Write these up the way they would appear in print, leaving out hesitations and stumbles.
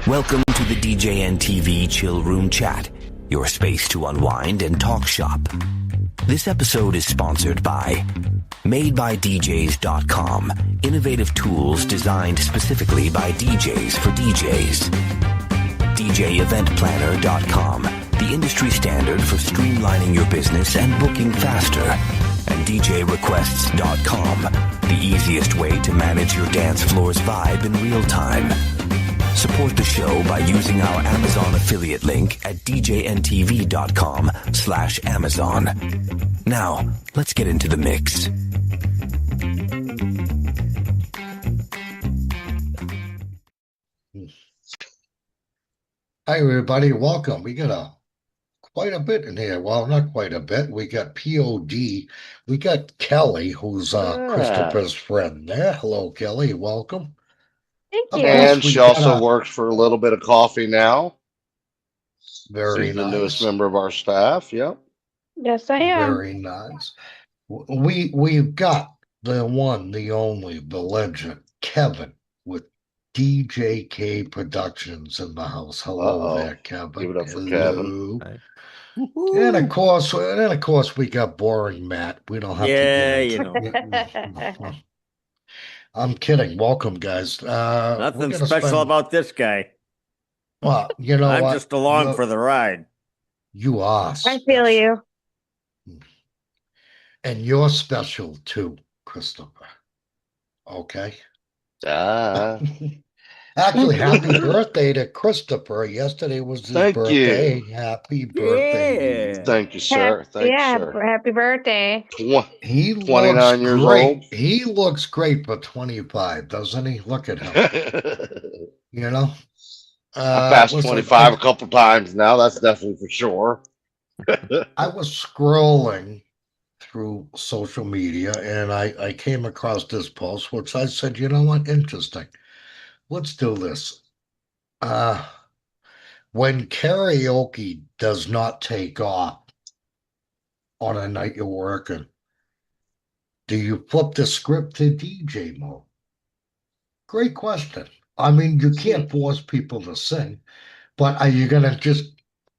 Welcome to the DJNTV Chill Room Chat, your space to unwind and talk shop. This episode is sponsored by MadeByDJs.com, innovative tools designed specifically by DJs for DJs. DJEventPlanner.com, the industry standard for streamlining your business and booking faster. And DJRequests.com, the easiest way to manage your dance floor's vibe in real time. Support the show by using our Amazon affiliate link at DJNTV.com/Amazon. Now, let's get into the mix. Hi, everybody. Welcome. We got quite a bit in here. Well, not quite a bit. We got POD. We got Kelli, who's Christopher's friend there. Hello, Kelli. Welcome. Thank you. And she also works for a little bit of coffee now. Very She's nice. the newest member of our staff. Yep. Yes, I am. Very nice. We've got the one, the only, the legend, Kevin with DJK Productions in the house. Hello there, Kevin. Give it up for Hello. Kevin. And of course, we got boring Matt. We don't have to get into I'm kidding. Welcome, guys. Nothing special about this guy. Well, you know, I'm just along for the ride. You are. I feel you. And you're special too, Christopher. Okay. Actually, happy birthday to Christopher. Yesterday was his birthday. Happy birthday. Yeah. Thank you, sir. Thank you, sir. Happy birthday. He 29 years great. old. He looks great for 25, doesn't he? Look at him. You know? I passed 25 a couple times now. That's definitely for sure. I was scrolling through social media and I came across this post, which I said, you know what? Interesting. Let's do this. When karaoke does not take off on a night you're working, do you flip the script to DJ mode? Great question. I mean, you can't force people to sing, but are you going to just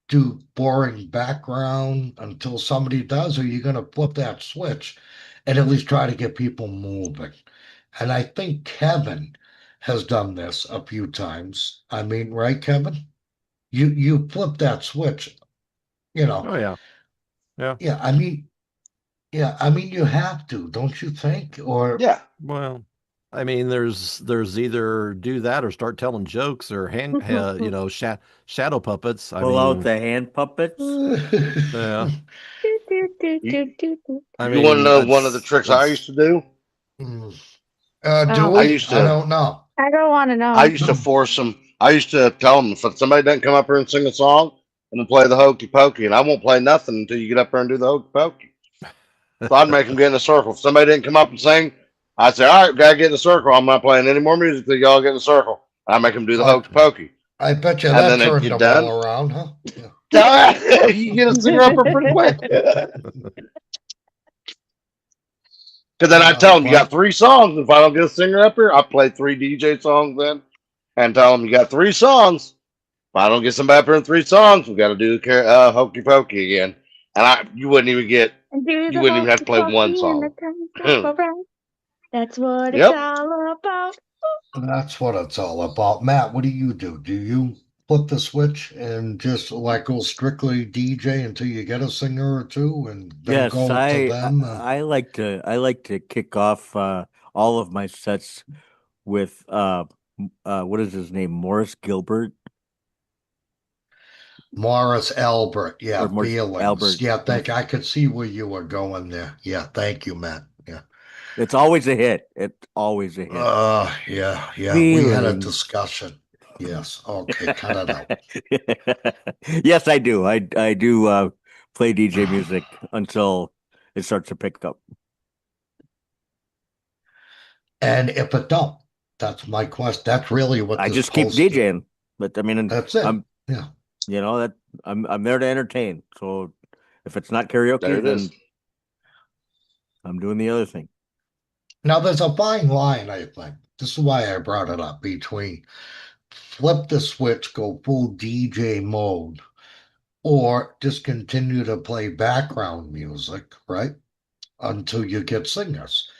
do boring background until somebody does, or are you going to flip that switch and at least try to get people moving? And I think Kevin has done this a few times. I mean, right, Kevin? You flip that switch, you know. Oh yeah. Yeah, I mean, you have to, don't you think? Or yeah. Well, I mean, there's either do that or start telling jokes or shadow puppets. Pull out the hand puppets. Yeah. I mean, you want to know one of the tricks I used to do? I don't know. I don't want to know. I used to force them. I used to tell them if somebody doesn't come up here and sing a song, I'm gonna play the hokey pokey, and I won't play nothing until you get up here and do the hokey pokey. So I'd make them get in a circle. If somebody didn't come up and sing, I'd say, "All right, gotta get in the circle. I'm not playing any more music till y'all get in the circle." I make them do the hokey pokey. I bet you that turned them all around, huh? Yeah. You get a singer up here pretty quick. Because then I tell them, you got 3 songs. If I don't get a singer up here, I play 3 DJ songs then and tell them, you got 3 songs. If I don't get somebody up here in 3 songs, we got to do hokey pokey again. And you wouldn't even have to play 1 song. That's what it's all about. That's what it's all about. Matt, what do you do? Do you flip the switch and just go strictly DJ until you get a singer or 2 and then go to them? I like to kick off all of my sets with what is his name? Morris Gilbert. Morris Albert, yeah, Albert. Yeah, I could see where you were going there. Yeah, thank you, Matt. Yeah. It's always a hit. It's always a hit. Yeah. We had a discussion. Yes. Okay, cut it out. Yes, I do. I do play DJ music until it starts to pick up. And if it don't, that's my question. That's really what I just keep DJing. But I mean, that's it. You know that I'm there to entertain. So if it's not karaoke, then I'm doing the other thing. Now there's a fine line, I think. This is why I brought it up between flip the switch, go full DJ mode, or just continue to play background music, right? Until you get singers.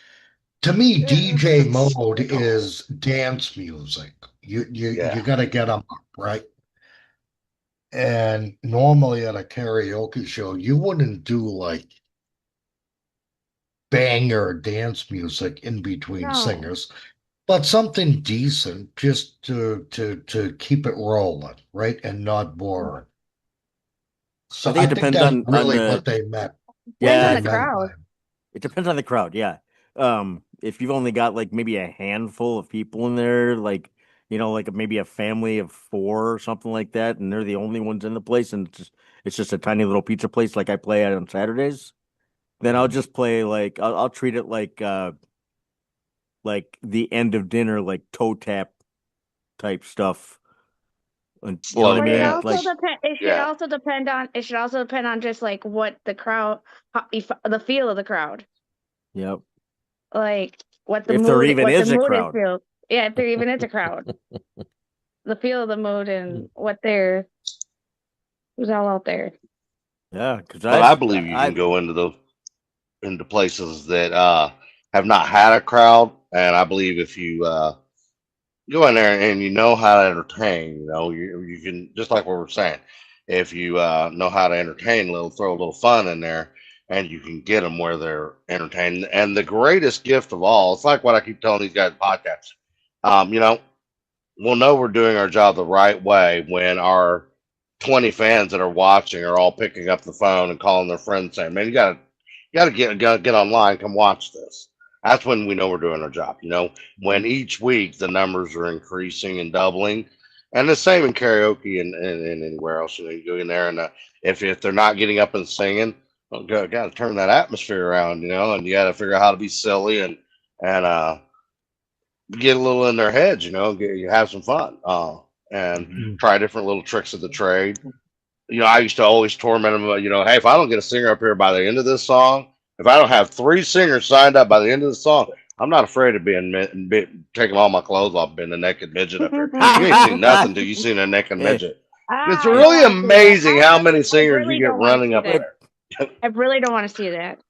To me, DJ mode is dance music. You Yeah. got to get them up, right? And normally at a karaoke show, you wouldn't do like banger dance music in between No. singers, but something decent just to keep it rolling, right? And not boring. So I think it think depends that's on really the what they meant. Depends yeah. on They the meant crowd. by It depends on the crowd, yeah. If you've only got like maybe a handful of people in there, like like maybe a family of four or something like that, and they're the only ones in the place, and it's just a tiny little pizza place like I play at on Saturdays, then I'll just play like I'll treat it like the end of dinner, like toe tap type stuff. And you know what I Slow But it mean? dance. Like also depend. It should Yeah. also depend on. It should also depend on just like what the crowd, the feel of the crowd, yep. like what the If there mood, even what the is a mood is. crowd. Feel. Yeah, if there even is a crowd, the feel of the mood and what they're who's all out there. Yeah, because But I believe you can go into places that have not had a crowd, and I believe if you go in there and you know how to entertain, you can, just like what we're saying. If you know how to entertain, throw a little fun in there, and you can get them where they're entertained. And the greatest gift of all, it's like what I keep telling these guys in podcasts. You know, we'll know we're doing our job the right way when our 20 fans that are watching are all picking up the phone and calling their friends saying, "Man, you gotta get online, come watch this." That's when we know we're doing our job. When each week the numbers are increasing and doubling, and the same in karaoke and anywhere else. You go in there, and if they're not getting up and singing, well, got to turn that atmosphere around. And you got to figure out how to be silly and get a little in their heads. You have some fun, and try different little tricks of the trade. I used to always torment them. Hey, if I don't get a singer up here by the end of this song, if I don't have 3 singers signed up by the end of the song, I'm not afraid of taking all my clothes off, being a naked midget up here. You ain't seen nothing till you seen a naked midget. It's I don't really want to see that. amazing how many singers really you get don't wanna running see up that. there. I really don't want to see that.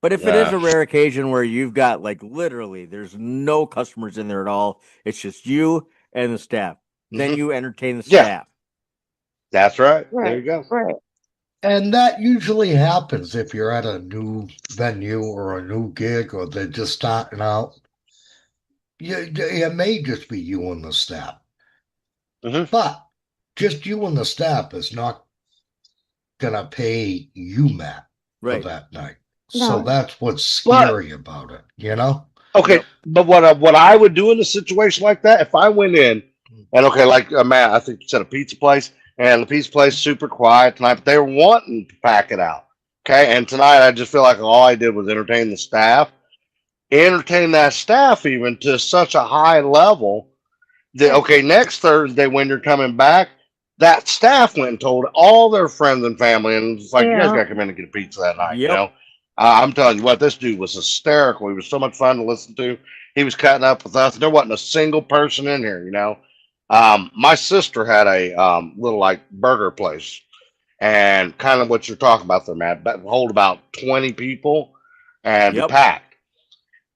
But if it is Yeah. a rare occasion where you've got like literally there's no customers in there at all, it's just you and the staff, then Mhm. you entertain the Yeah. staff. That's right. There Right. you go. Right. And that usually happens if you're at a new venue or a new gig or they're just starting out. It may just be you and the staff, Mhm. but just you and the staff is not going to pay you, Matt, for Right. that night. No. So that's what's But scary about it. okay, Yep. but what I would do in a situation like that, if I went in and okay, like Matt, I think you said a pizza place, and the pizza place super quiet tonight, but they were wanting to pack it out. Okay, and tonight I just feel like all I did was entertain that staff even to such a high level that Right. okay, next Thursday when you're coming back, that staff went and told all their friends and family, and it's like you guys Yeah. got to come in and get a pizza that night. Yep. I'm telling you what, this dude was hysterical. He was so much fun to listen to. He was cutting up with us. There wasn't a single person in here. My sister had a little like burger place, and kind of what you're talking about there, Matt. But hold about 20 people and be Yep. packed.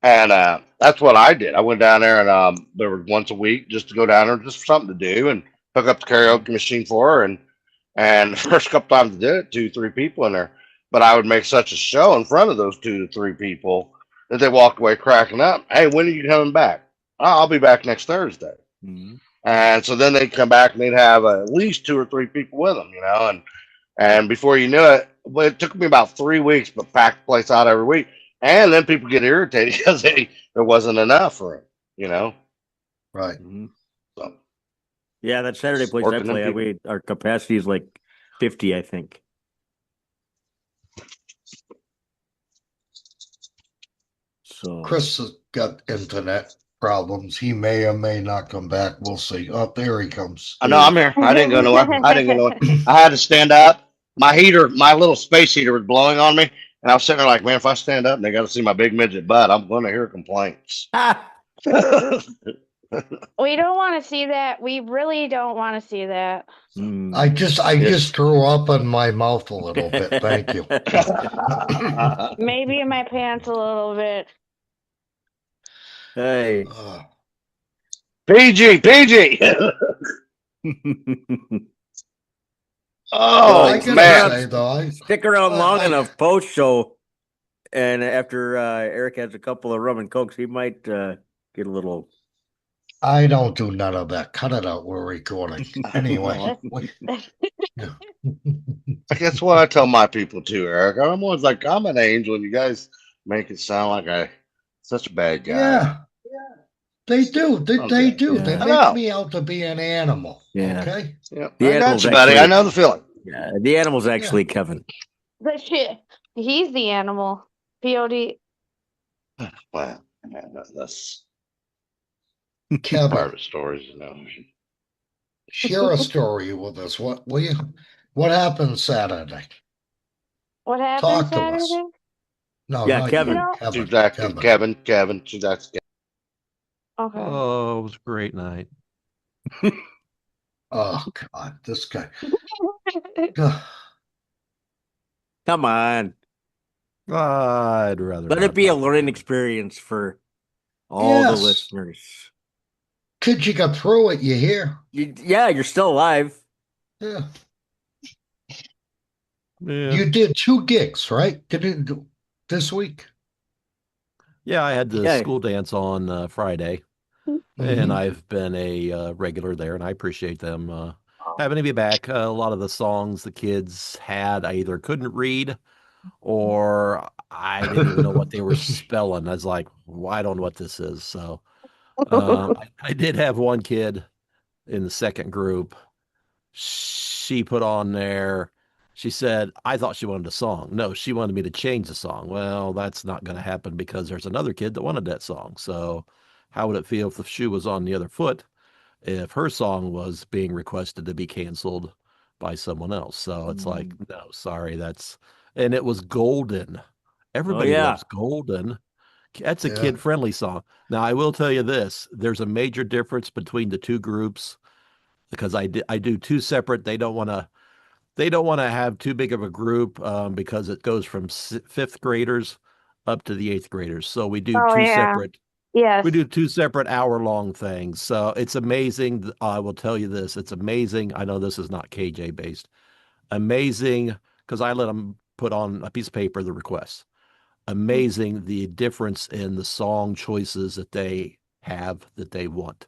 And that's what I did. I went down there and there was once a week just to go down there just for something to do and hook up the karaoke machine for her. And the first couple times I did it, 2, 3 people in there. But I would make such a show in front of those 2 to 3 people that they walked away cracking up. Hey, when are you coming back? "Oh, I'll be back next Thursday." Mhm. And so then they'd come back and they'd have at least 2 or 3 people with them, and before you knew it, well, it took me about 3 weeks, but pack the place out every week. And then people get irritated because there wasn't enough for them. Right. Mhm. So Yeah, that Saturday place I working them play, people. our capacity is like 50, I think. So Chris has got internet problems. He may or may not come back. We'll see. Oh, there he comes. I know I'm here. I didn't go nowhere. I had to stand up. My little space heater was blowing on me, and I was sitting there like, man, if I stand up and they got to see my big midget butt, I'm going to hear complaints. ah, I We don't want to see that. We really don't want to see that. I just Yes. threw up in my mouth a little bit. Thank you. Maybe in my pants a little bit. Hey. PG. Well, I Oh gotta man. say though, stick around long I enough post show, and after Eric has a couple of rum and cokes, he might get a little. I don't do none of that. Cut it out. We're recording anyway. That's what I tell my people too, Eric. I'm always like, I'm an angel, and you guys make it sound like I such a bad guy. Yeah, they do. They do. They Yeah. I make know. me out to be an animal. Yeah. Okay. Yeah, The I got animal's you, buddy. I actually, know the feeling. yeah, the animal's Yeah. actually Kevin. The shit. He's the animal. POD. Well, man, that's part Kevin, of the stories, you know. share a story with us. What happened Saturday? What happened Talk to us. Saturday? No, Yeah, not Kevin. you. No. Kevin. She's acting Kevin. She's acting. Okay. Oh, it was a great night. Oh God, this guy. Ugh. Come on, I'd rather let not it be a talk about learning it. experience for all the Yes. listeners. Kid, you got through it. You hear? Yeah, you're still alive. Yeah. Yeah. You did 2 gigs, right? This week? Yeah, I had the Yeah. school dance on Friday, and I've been a regular there, and I appreciate them having to be back. A lot of the songs the kids had, I either couldn't read or I didn't even know what they were spelling. I was like, well, I don't know what this is. So I did have one kid in the second group. She put on there, she said, I thought she wanted a song. No, she wanted me to change the song. Well, that's not going to happen because there's another kid that wanted that song. So how would it feel if the shoe was on the other foot if her song was being requested to be canceled by someone else? So it's like, no, sorry, and it was Golden. Everybody yeah. loves Golden. That's a Yeah. kid-friendly song. Now, I will tell you this, there's a major difference between the two groups because I do two separate. They don't want to have too big of a group because it goes from fifth graders up to the eighth graders. So we do Oh, two yeah. separate Yes. we do two separate hour-long things. So it's amazing. I will tell you this. It's amazing. I know this is not KJ based. Amazing because I let them put on a piece of paper the requests. Amazing the difference in the song choices that they have that they want.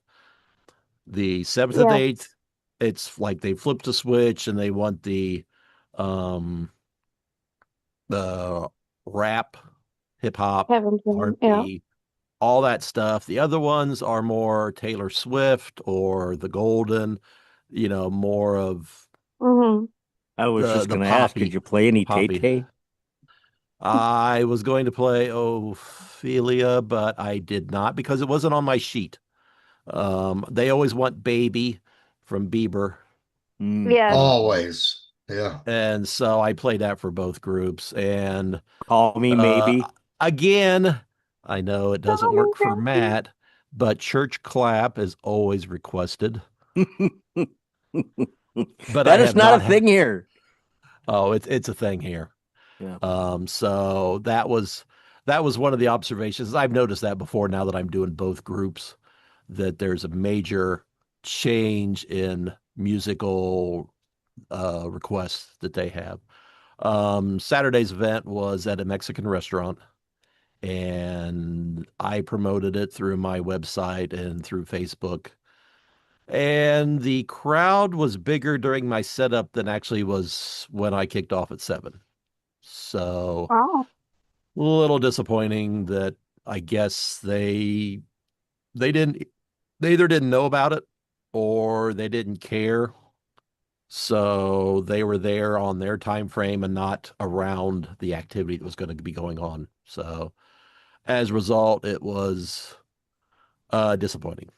The seventh and Yeah. eighth, it's like they flipped a switch and they want um the rap, hip hop, Heaven's name. Yeah. R&B, all that stuff. The other ones are more Taylor Swift or the Golden, more of I was just the going to ask, poppy could you play any Tay poppy. Tay? I was going to play Ophelia, but I did not because it wasn't on my sheet. They always want Baby from Bieber. Yes. Always. Yeah. And so I played that for both groups. And Call me maybe. again, I know it doesn't Call me work for maybe. Matt, but Church Clap is always requested. But That is not a thing here. Oh, it's a thing here. Yeah. So that was one of the observations. I've noticed that before now that I'm doing both groups, that there's a major change in musical requests that they have. Saturday's event was at a Mexican restaurant, and I promoted it through my website and through Facebook. And the crowd was bigger during my setup than actually was when I kicked off at 7. So Oh. a little disappointing that I guess they either didn't know about it or they didn't care. So they were there on their time frame and not around the activity that was going to be going on. So as a result, it was disappointing.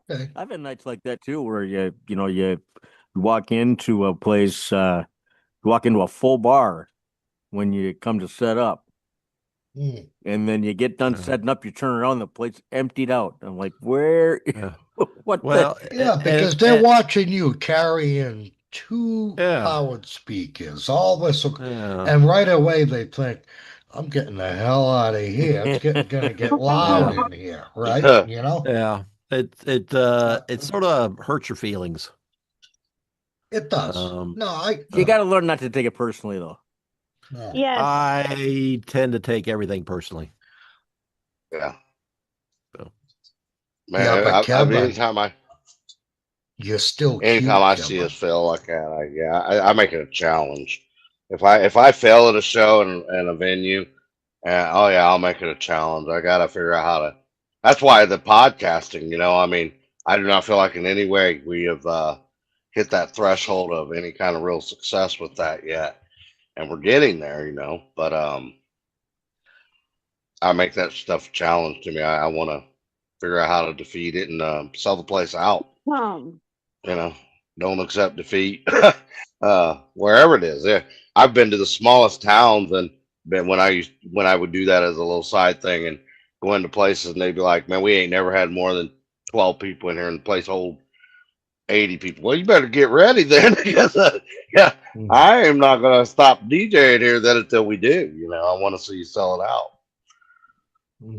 Okay. I've had nights like that too, where you walk into a place, you walk into a full bar when you come to set up, Mm. And then you get done Yeah. setting up, you turn around, the place emptied out. I'm like, where? Yeah. What Well, Yeah, because they're watching you carrying two Yeah. powered speakers, all this, Yeah. and right away they think, "I'm getting the hell out of here. It's gonna get loud Yeah. in here, right?" You know, Yeah. It sort of hurts your feelings. it does. Um, No, You got to learn not to take it personally, though. no. Yes. I tend to take everything personally. Yeah. So. Man, Yeah, but I mean, Kevin, you're still anytime cute, I see Kevin. us fail like that, I make it a challenge. If I fail at a show and a venue, oh yeah, I'll make it a challenge. I gotta figure out how to. That's why the podcasting, I mean, I do not feel like in any way we have hit that threshold of any kind of real success with that yet, and we're getting there, But I make that stuff a challenge to me. I want to figure out how to defeat it and sell the place out. Um, you know, don't accept defeat, wherever it is. Yeah, I've been to the smallest towns and been when I would do that as a little side thing and go into places and they'd be like, "Man, we ain't never had more than 12 people in here, and the place hold 80 people." Well, you better get ready then, because yeah, Mhm. I am not gonna stop DJing here then until we do. I want to see you sell it out.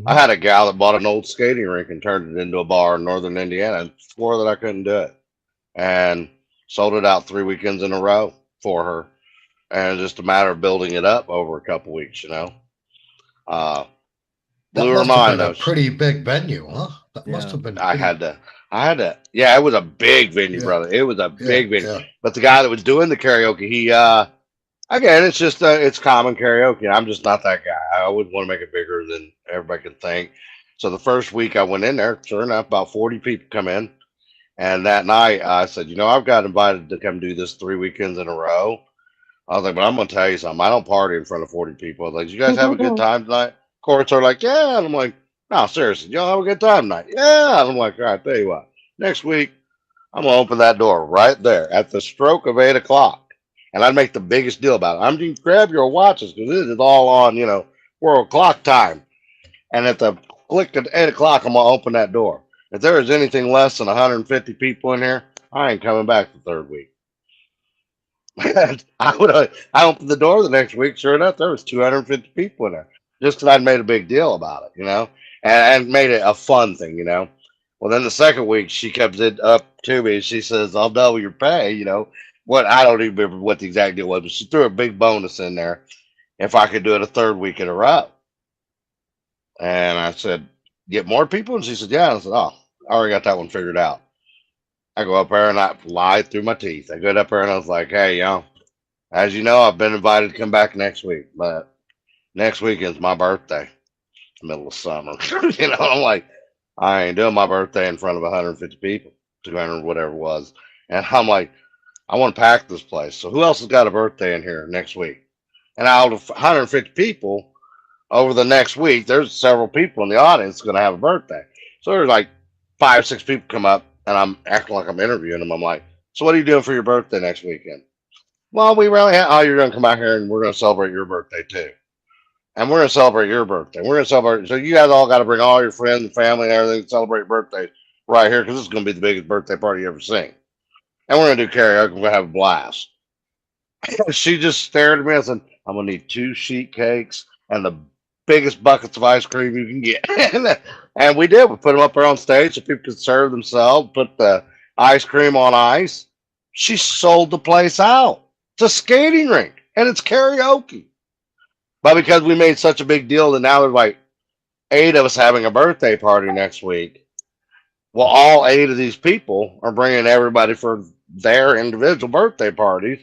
I Mhm. had a gal that bought an old skating rink and turned it into a bar in northern Indiana and swore that I couldn't do it, and sold it out 3 weekends in a row for her, and just a matter of building it up over a couple weeks. Uh, That blew her must have mind been a though. pretty big venue, huh? That must Yeah. have been I pretty. had to, yeah, it was a big venue, Yeah, brother. It was a yeah, big venue. yeah. But the guy that was doing the karaoke, again, it's just, it's common karaoke. I'm just not that guy. I would want to make it bigger than everybody can think. So the first week I went in there, sure enough, about 40 people come in. And that night I said, I've got invited to come do this 3 weekends in a row. I was like, but I'm gonna tell you something. I don't party in front of 40 people. I was like, you guys have a good time tonight? Of course, they're like, yeah. And I'm like, no, seriously, y'all have a good time tonight? Yeah. And I'm like, all right, tell you what, next week I'm gonna open that door right there at the stroke of 8 o'clock, and I'd make the biggest deal about it. I'm gonna grab your watches because this is all on, world clock time. And at the click of 8 o'clock, I'm gonna open that door. If there is anything less than 150 people in here, I ain't coming back the third week. I opened the door the next week. Sure enough, there was 250 people in there. Just because I'd made a big deal about it, and made it a fun thing. Well, then the second week, she comes it up to me and she says, "I'll double your pay." What I don't even remember what the exact deal was, but she threw a big bonus in there if I could do it a third week in a row. And I said, "Get more people?" And she said, "Yeah." And I said, "Oh, I already got that one figured out." I go up there and I lie through my teeth. I go up there and I was like, "Hey, as you know, I've been invited to come back next week, but next weekend's my birthday, middle of summer." I'm like, I ain't doing my birthday in front of 150 people, 200, whatever it was. And I'm like, I want to pack this place. So who else has got a birthday in here next week? And out of 150 people over the next week, there's several people in the audience going to have a birthday. So there's like 5, 6 people come up, and I'm acting like I'm interviewing them. I'm like, so what are you doing for your birthday next weekend? Well, we really have. Oh, you're going to come out here and we're going to celebrate your birthday too. And we're going to celebrate your birthday. We're going to celebrate. So you guys all got to bring all your friends and family and everything to celebrate your birthday right here because this is going to be the biggest birthday party you ever seen. And we're going to do karaoke. We're going to have a blast. She just stared at me and said, I'm going to need 2 sheet cakes and the biggest buckets of ice cream you can get. And we did. We put them up there on stage so people could serve themselves, put the ice cream on ice. She sold the place out. It's a skating rink and it's karaoke. But because we made such a big deal that now there's like 8 of us having a birthday party next week, well, all 8 of these people are bringing everybody for their individual birthday parties.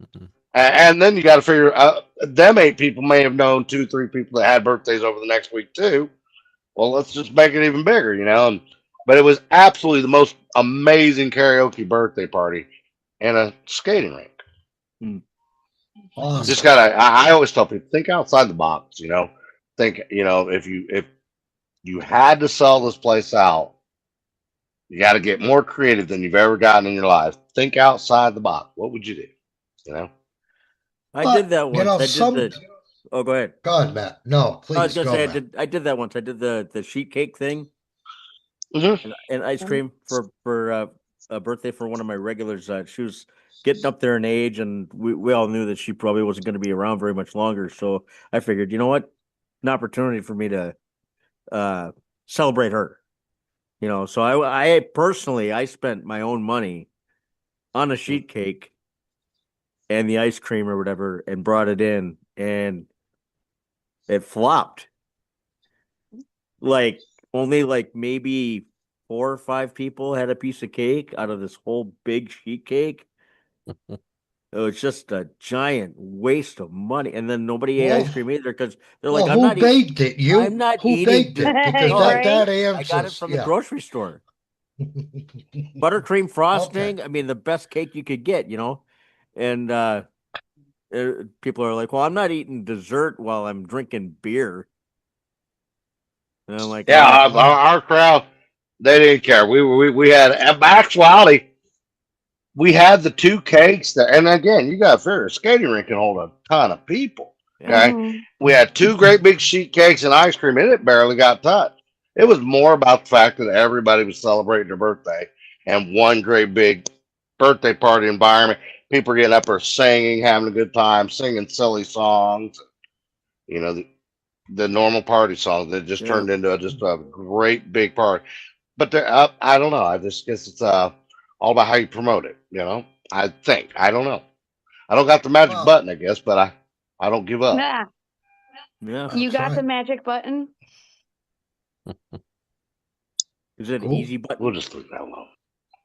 Mhm. And then you got to figure out them 8 people may have known 2, 3 people that had birthdays over the next week too. Well, let's just make it even bigger. But it was absolutely the most amazing karaoke birthday party in a skating rink. Just Awesome. gotta. I always tell people think outside the box. Think. If you had to sell this place out, you got to get more creative than you've ever gotten in your life. Think outside the box. What would you do? You know. I did But that once. I did some the Oh, go ahead. Go ahead, Matt. No, I was please gonna go, say Matt. I did that once. I did the sheet cake thing Mhm. and ice cream for a birthday for one of my regulars. She was getting up there in age, and we all knew that she probably wasn't going to be around very much longer. So I figured, you know what, an opportunity for me to uh, celebrate her. So I personally I spent my own money on a sheet cake and the ice cream or whatever, and brought it in, and it flopped. Like only like maybe 4 or 5 people had a piece of cake out of this whole big sheet cake. It was just a giant waste of money, and then nobody ate ice Well, cream either because they're like, well, "I'm who not eating. baked it? I'm You? not Who eating baked this." it? Because No, Right? that I got it answers, from the yeah. grocery store. Buttercream frosting. Okay. I mean, the best cake you could get. And people are like, "Well, I'm not eating dessert while I'm drinking beer." And I'm like, Yeah, "Oh, our crowd, they didn't care. We had actuality. We had the two cakes that, and again, you got to figure a skating rink can hold a ton of people. yeah, Okay, Hmm. we had two great big sheet cakes and ice cream, and it barely got touched. It was more about the fact that everybody was celebrating their birthday and one great big birthday party environment. People are getting up there singing, having a good time, singing silly songs. You know, the normal party songs that just yeah." turned into just a great big party. But I don't know. I just guess it's all about how you promote it. I think I don't know. I don't got the magic Well, button, I guess, but I don't give up. Nah, Yeah. you that's got the right. magic button. Is it an Cool. easy We'll button? just leave that alone.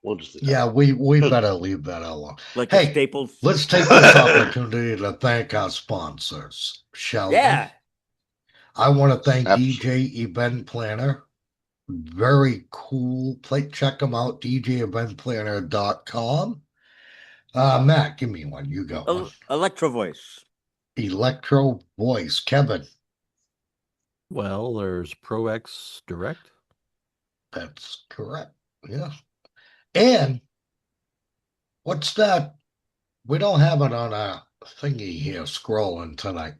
We'll just leave that Yeah, alone. we better leave that alone. Like a Hey, Staples? let's take this opportunity to thank our sponsors, shall we? Yeah. I want to thank Absolutely. DJ Event Planner. Very cool. Check them out, djeventplanner.com. Matt, give me one. You got one. Electro Voice. Electro Voice. Kevin, Well, there's ProX Direct. that's correct. Yeah. And what's that? We don't have it on our thingy here scrolling tonight.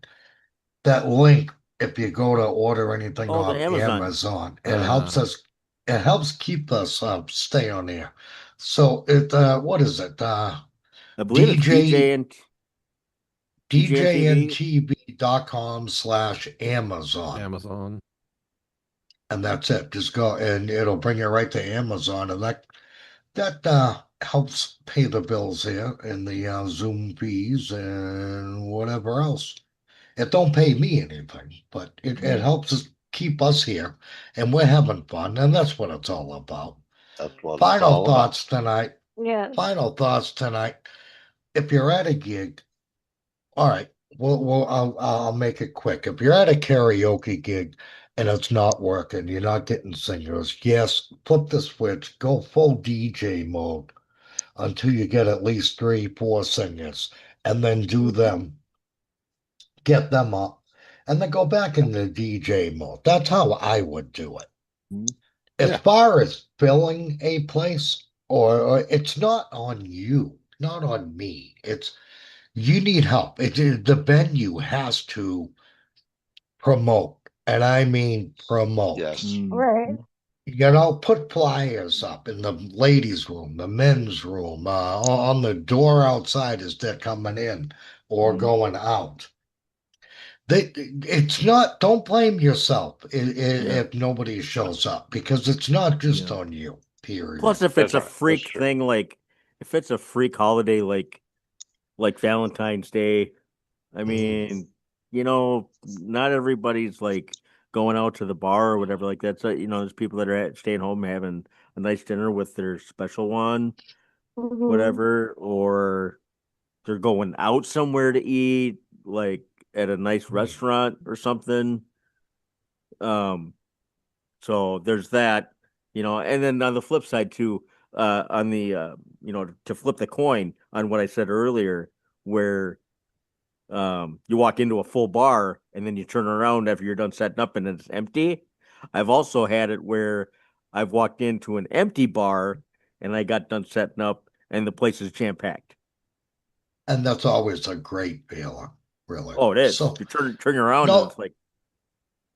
That link, if you go to order anything Oh, the off Amazon. Amazon, it helps Uh, us. It helps keep us stay on there. So what is it? I believe it's DJ DJNTV. DJNTV.com/Amazon. Amazon. And that's it. Just go and it'll bring you right to Amazon. And that helps pay the bills here and the Zoom fees and whatever else. It don't pay me anything, but it helps us keep us here and we're having fun. And that's what it's all about. That's what it's Final all about. thoughts tonight. Yes. Final thoughts tonight. If you're at a gig, all right. I'll make it quick. If you're at a karaoke gig and it's not working, you're not getting singers. Yes, flip the switch, go full DJ mode until you get at least 3, 4 singers, and then do them, get them up, and then go back into DJ mode. That's how I would do it. Mhm. As Yeah. far as filling a place, or it's not on you, not on me. It's you need help. The venue has to promote, and I mean promote. Yes. Right. Put flyers up in the ladies' room, the men's room, on the door outside as they're coming in or Mhm. going out. It's not, don't blame yourself Yeah. if nobody shows up because it's not just Yeah. on you, Plus, period. if it's That's a right. That's freak true. thing, like if it's a freak holiday, like Valentine's Day, I Mm. mean, not everybody's like going out to the bar or whatever like that. So, there's people that are staying home having a nice dinner with their special one, Hmm. whatever, or they're going out somewhere to eat, like at a nice restaurant or something. Um, so there's that, and then on the flip side too, on the to flip the coin on what I said earlier, where you walk into a full bar and then you turn around after you're done setting up and it's empty. I've also had it where I've walked into an empty bar and I got done setting up and the place is jam packed. And that's always a great feeling. really. Oh, it is. So You turn around No- and it's like,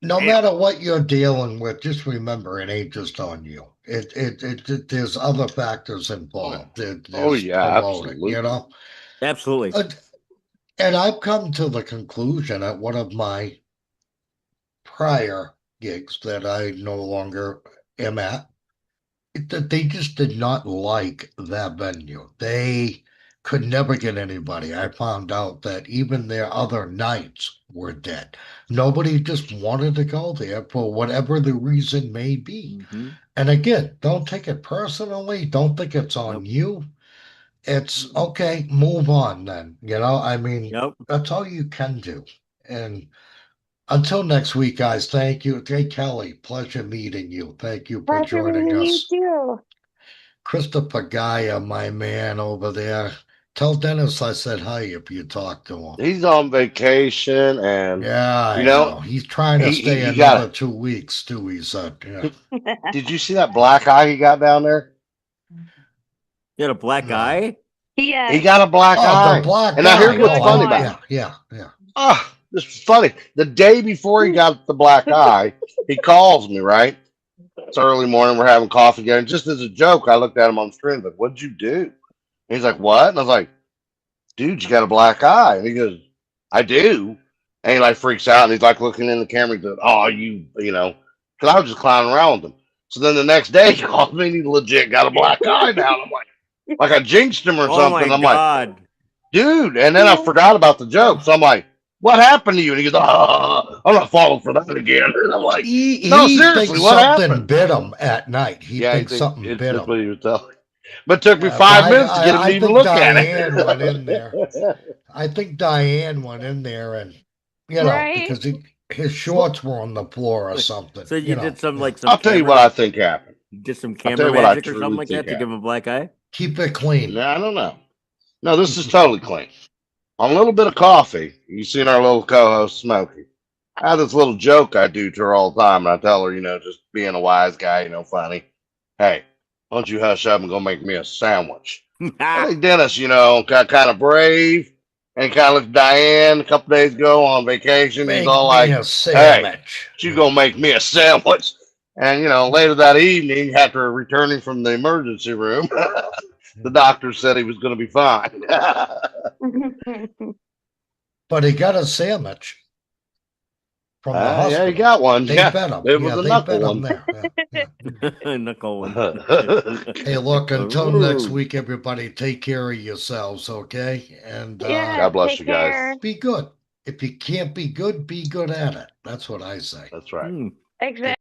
no Damn. matter what you're dealing with, just remember it ain't just on you. There's other factors involved. Oh, There's yeah, promoting, absolutely. you know. absolutely. And I've come to the conclusion at one of my prior gigs that I no longer am at, that they just did not like that venue. They could never get anybody. I found out that even their other nights were dead. Nobody just wanted to go there for whatever the reason may be. Mhm. And again, don't take it personally. Don't think it's on Nope. you. It's okay, move on then. I mean, Yep. that's all you can do. And until next week, guys, thank you. Hey, Kelly, pleasure meeting you. Thank you for Pleasure joining meeting you us. too. Christopher Gaia, my man over there. Tell Dennis I said hi if you talk to him. He's on vacation, and Yeah, I you know. know, He's trying to stay he another got. 2 weeks too, he said. Yeah. Did you see that black eye he got down there? You had a black No. eye? He Yeah. got a black Oh, eye. the black And now guy. here's what's Oh, funny Good about one. it. yeah. Ah, this is funny. The day before he got the black eye, he calls me, right? It's early morning. We're having coffee together. And just as a joke, I looked at him on the screen. Like, what'd you do? And he's like, what? And I was like, dude, you got a black eye. And he goes, I do. And he like freaks out and he's like looking in the camera. He goes, oh, because I was just clowning around with him. So then the next day he calls me and he legit got a black eye now. And I'm like I jinxed him or Oh my something. I'm like, god. dude. And then I forgot about the joke. So I'm like, what happened to you? And he goes, I'm not falling for that again. And I'm like, no, He seriously, thinks what something happened? bit him at night. He Yeah, thinks something bit that's him. what he was telling me. But it took me But 5 minutes to get him to I even think look at Diane went in there. it. I think Diane went in there and, Right? because his shorts were on the floor or something. So you did some yeah. like some I'll tell you camera, what I think happened. you did some I'll tell camera you what I magic or something truly like think that to give happened. him a black eye? Keep it clean. No, I don't know. No, this is totally clean. On a little bit of coffee, you seen our little co-host Smokey. I have this little joke I do to her all the time, and I tell her, just being a wise guy, funny. Hey, why don't you hush up and go make me a sandwich? I think Dennis, got kind of brave and kind of looked at Diane a couple days ago on vacation. He's Make all me like, a hey, sandwich. you gonna make me a sandwich? And later that evening, after returning from the emergency room, the doctor said he was going to be fine. But he got a sandwich from the Yeah, hospital. he got one. They Yeah, bet him. it was a they knuckle bet one. him there. Yeah. Knuckle one. Hey, look, until next Ooh. week, everybody, take care of yourselves, okay? And Yeah. God bless Take you guys. care. be good. If you can't be good at it. That's what I say. That's right. Hmm. Exactly.